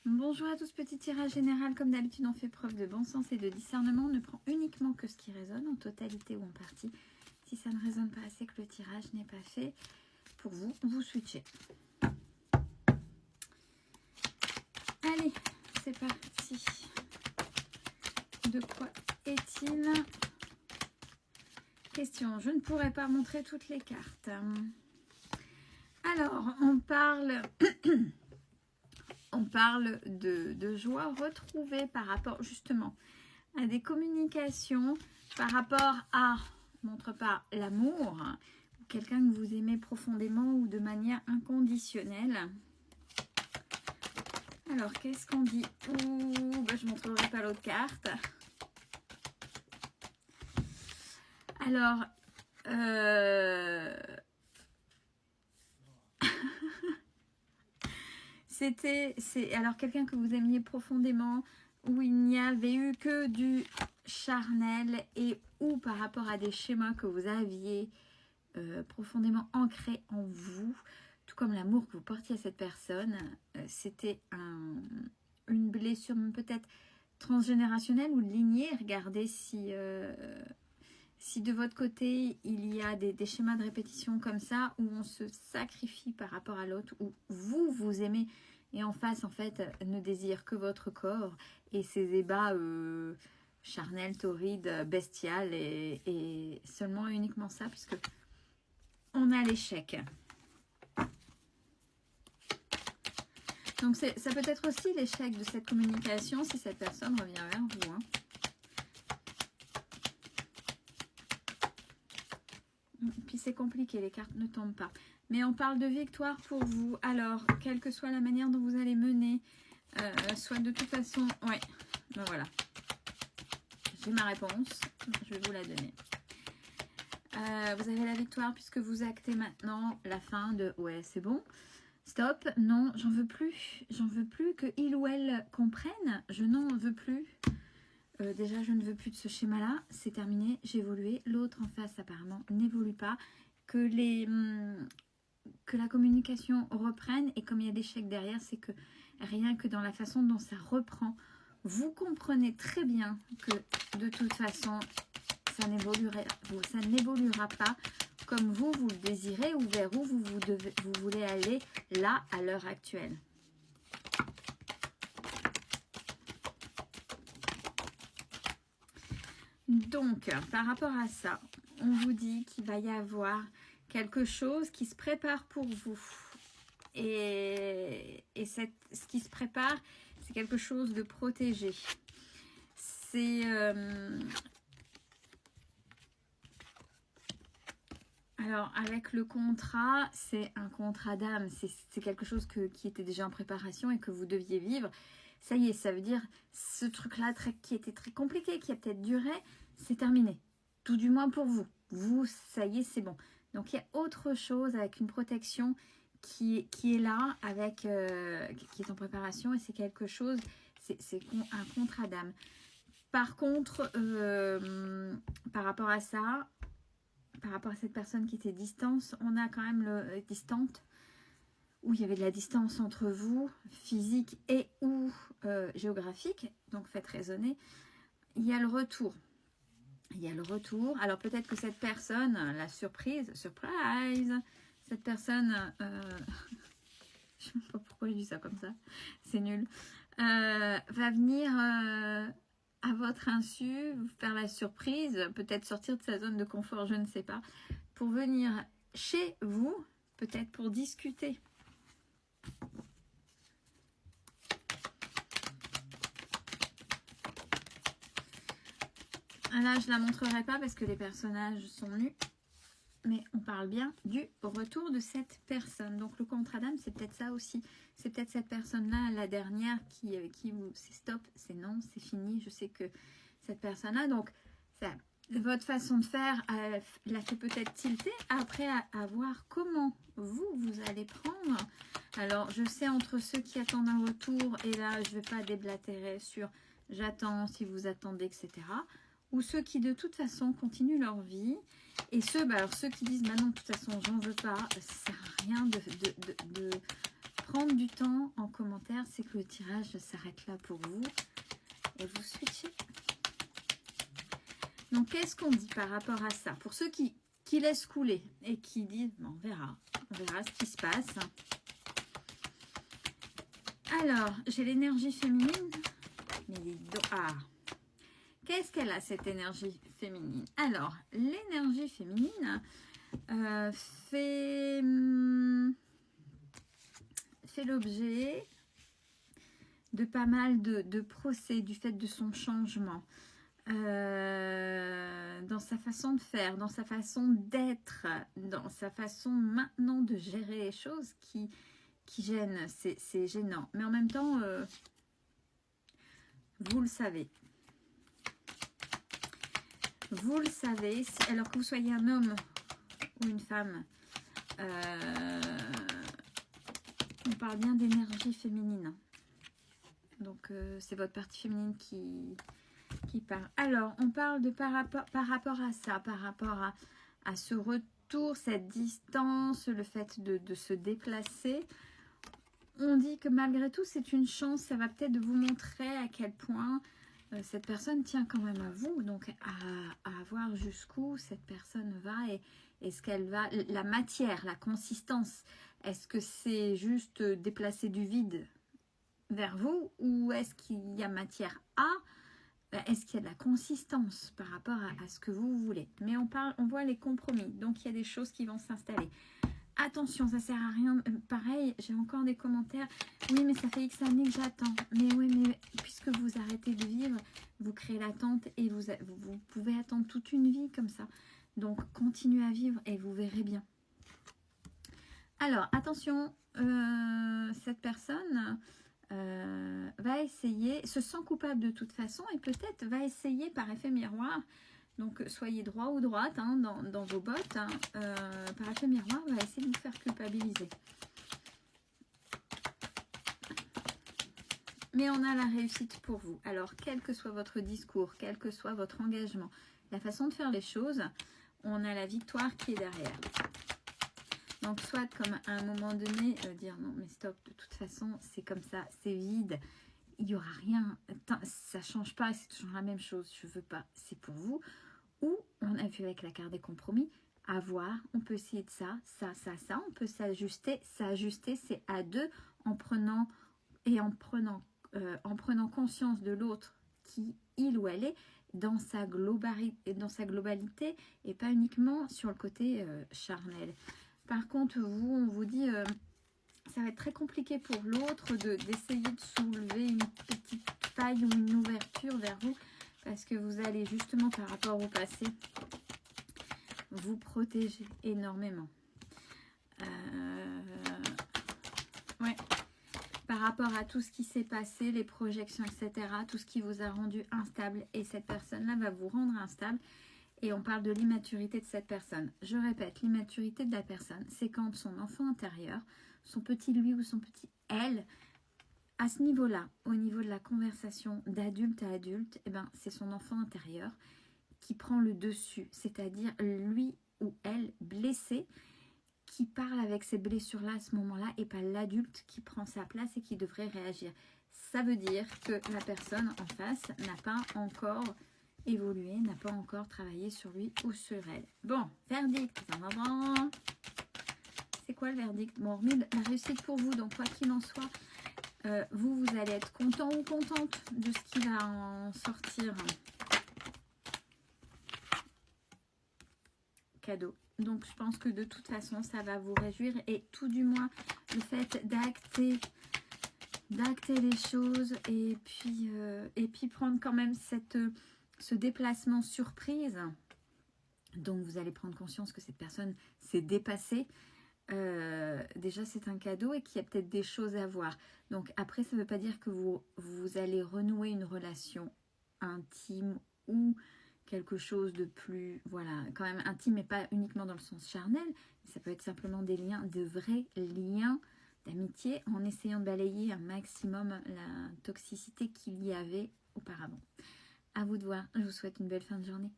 Bonjour à tous, petit tirage général. Comme d'habitude, on fait preuve de bon sens et de discernement. On ne prend uniquement que ce qui résonne, en totalité ou en partie. Si ça ne résonne pas, c'est que le tirage n'est pas fait pour vous. Vous switchez. Allez, c'est parti. De quoi est-il question? Je ne pourrais pas montrer toutes les cartes. Alors, on parle... On parle de joie retrouvée par rapport justement à des communications, par rapport à, montre pas l'amour, quelqu'un que vous aimez profondément ou de manière inconditionnelle. Alors, qu'est-ce qu'on dit? Je ne montrerai pas l'autre carte. Alors, c'est alors quelqu'un que vous aimiez profondément, où il n'y avait eu que du charnel et ou par rapport à des schémas que vous aviez profondément ancrés en vous, tout comme l'amour que vous portiez à cette personne, c'était une blessure peut-être transgénérationnelle ou de lignée. Regardez si de votre côté, il y a des schémas de répétition comme ça, où on se sacrifie par rapport à l'autre, où vous aimez, et en face, en fait, ne désire que votre corps, et ses ébats charnels, torrides, bestiales, et seulement et uniquement ça, puisque on a l'échec. Donc, ça peut être aussi l'échec de cette communication, si cette personne revient vers vous, hein. Puis c'est compliqué, les cartes ne tombent pas. Mais on parle de victoire pour vous. Alors, quelle que soit la manière dont vous allez mener, soit de toute façon... Ouais, ben voilà. J'ai ma réponse. Je vais vous la donner. Vous avez la victoire puisque vous actez maintenant la fin de... Ouais, c'est bon. Stop. Non, j'en veux plus. J'en veux plus que il ou elle comprenne. Je n'en veux plus. Déjà, je ne veux plus de ce schéma-là. C'est terminé. J'ai évolué. L'autre en face, apparemment, n'évolue pas. Que la communication reprenne. Et comme il y a des chèques derrière, c'est que rien que dans la façon dont ça reprend, vous comprenez très bien que de toute façon, ça n'évoluera pas comme vous le désirez ou vers où vous voulez aller là à l'heure actuelle. Donc, par rapport à ça, on vous dit qu'il va y avoir quelque chose qui se prépare pour vous. Et ce qui se prépare, c'est quelque chose de protégé. C'est... alors, avec le contrat, c'est un contrat d'âme. C'est quelque chose qui était déjà en préparation et que vous deviez vivre. Ça y est, ça veut dire ce truc-là qui était très compliqué, qui a peut-être duré, c'est terminé. Tout du moins pour vous. Vous, ça y est, c'est bon. Donc, il y a autre chose avec une protection qui est là, qui est en préparation. Et c'est quelque chose, c'est un contrat d'âme. Par contre, par rapport à ça, par rapport à cette personne qui était distante, on a quand même distante, où il y avait de la distance entre vous, physique et ou géographique, donc faites raisonner. Il y a le retour. Il y a le retour. Alors peut-être que cette personne, la surprise, cette personne, je ne sais pas pourquoi je dis ça comme ça, c'est nul, va venir à votre insu, vous faire la surprise, peut-être sortir de sa zone de confort, je ne sais pas, pour venir chez vous, peut-être pour discuter. Là, je ne la montrerai pas parce que les personnages sont nus. Mais on parle bien du retour de cette personne. Donc, le contrat d'âme, c'est peut-être ça aussi. C'est peut-être cette personne-là, la dernière, qui vous... C'est stop, c'est non, c'est fini. Je sais que cette personne-là... Donc, ça, votre façon de faire la fait peut-être tilter. Après, à voir comment vous allez prendre. Alors, je sais entre ceux qui attendent un retour, et là, je ne vais pas déblatérer sur j'attends, si vous attendez, etc., ou ceux qui de toute façon continuent leur vie, et ceux qui disent bah non, de toute façon j'en veux pas, ça sert à rien de prendre du temps en commentaire, c'est que le tirage s'arrête là pour vous. Et vous switchez. Donc, qu'est-ce qu'on dit par rapport à ça? Pour ceux qui laissent couler et qui disent, bon, on verra ce qui se passe. Alors, j'ai l'énergie féminine. Mais qu'est-ce qu'elle a, cette énergie féminine? Alors, l'énergie féminine fait l'objet de pas mal de procès du fait de son changement. Dans sa façon de faire, dans sa façon d'être, dans sa façon maintenant de gérer les choses qui gênent, c'est gênant. Mais en même temps, vous le savez. Vous le savez, alors que vous soyez un homme ou une femme, on parle bien d'énergie féminine. Donc, c'est votre partie féminine qui parle. Alors, on parle de par rapport à ça, par rapport à ce retour, cette distance, le fait de se déplacer. On dit que malgré tout, c'est une chance. Ça va peut-être vous montrer à quel point cette personne tient quand même à vous. Donc, à voir jusqu'où cette personne va et ce qu'elle va... La matière, la consistance. Est-ce que c'est juste déplacer du vide vers vous ou est-ce qu'il y a matière à... Est-ce qu'il y a de la consistance par rapport à ce que vous voulez? Mais on voit les compromis. Donc, il y a des choses qui vont s'installer. Attention, ça sert à rien. Pareil, j'ai encore des commentaires. Oui, mais ça fait X années que j'attends. Mais oui, mais puisque vous arrêtez de vivre, vous créez l'attente et vous pouvez attendre toute une vie comme ça. Donc, continuez à vivre et vous verrez bien. Alors, attention, cette personne... va essayer, se sent coupable de toute façon et peut-être va essayer par effet miroir, donc soyez droit ou droite hein, dans vos bottes, hein, par effet miroir va essayer de vous faire culpabiliser. Mais on a la réussite pour vous. Alors quel que soit votre discours, quel que soit votre engagement, la façon de faire les choses, on a la victoire qui est derrière. Donc, soit comme à un moment donné, dire non, mais stop, de toute façon, c'est comme ça, c'est vide, il n'y aura rien, ça ne change pas, c'est toujours la même chose, je ne veux pas, c'est pour vous. Ou, on a vu avec la carte des compromis, à voir, on peut essayer de ça, on peut s'ajuster, c'est à deux, en prenant conscience de l'autre qui, il ou elle est, dans sa globalité, et pas uniquement sur le côté charnel. Par contre, vous, on vous dit, ça va être très compliqué pour l'autre d'essayer de soulever une petite faille ou une ouverture vers vous, parce que vous allez justement, par rapport au passé, vous protéger énormément. Ouais. Par rapport à tout ce qui s'est passé, les projections, etc., tout ce qui vous a rendu instable, et cette personne-là va vous rendre instable. Et on parle de l'immaturité de cette personne. Je répète, l'immaturité de la personne, c'est quand son enfant intérieur, son petit lui ou son petit elle, à ce niveau-là, au niveau de la conversation d'adulte à adulte, eh ben, c'est son enfant intérieur qui prend le dessus. C'est-à-dire lui ou elle blessé, qui parle avec ces blessures-là à ce moment-là, et pas l'adulte qui prend sa place et qui devrait réagir. Ça veut dire que la personne en face n'a pas encore... évoluer, n'a pas encore travaillé sur lui ou sur elle. Bon, verdict, c'est quoi le verdict? Bon, hormis la réussite pour vous, donc quoi qu'il en soit, vous allez être content ou contente de ce qui va en sortir. Cadeau. Donc je pense que de toute façon, ça va vous réjouir et tout du moins le fait d'acter les choses et puis prendre quand même ce déplacement surprise. Donc vous allez prendre conscience que cette personne s'est dépassée. Déjà c'est un cadeau et qu'il y a peut-être des choses à voir. Donc après ça ne veut pas dire que vous allez renouer une relation intime ou quelque chose de plus, voilà, quand même intime et pas uniquement dans le sens charnel. Ça peut être simplement des liens, de vrais liens d'amitié en essayant de balayer un maximum la toxicité qu'il y avait auparavant. À vous de voir. Je vous souhaite une belle fin de journée.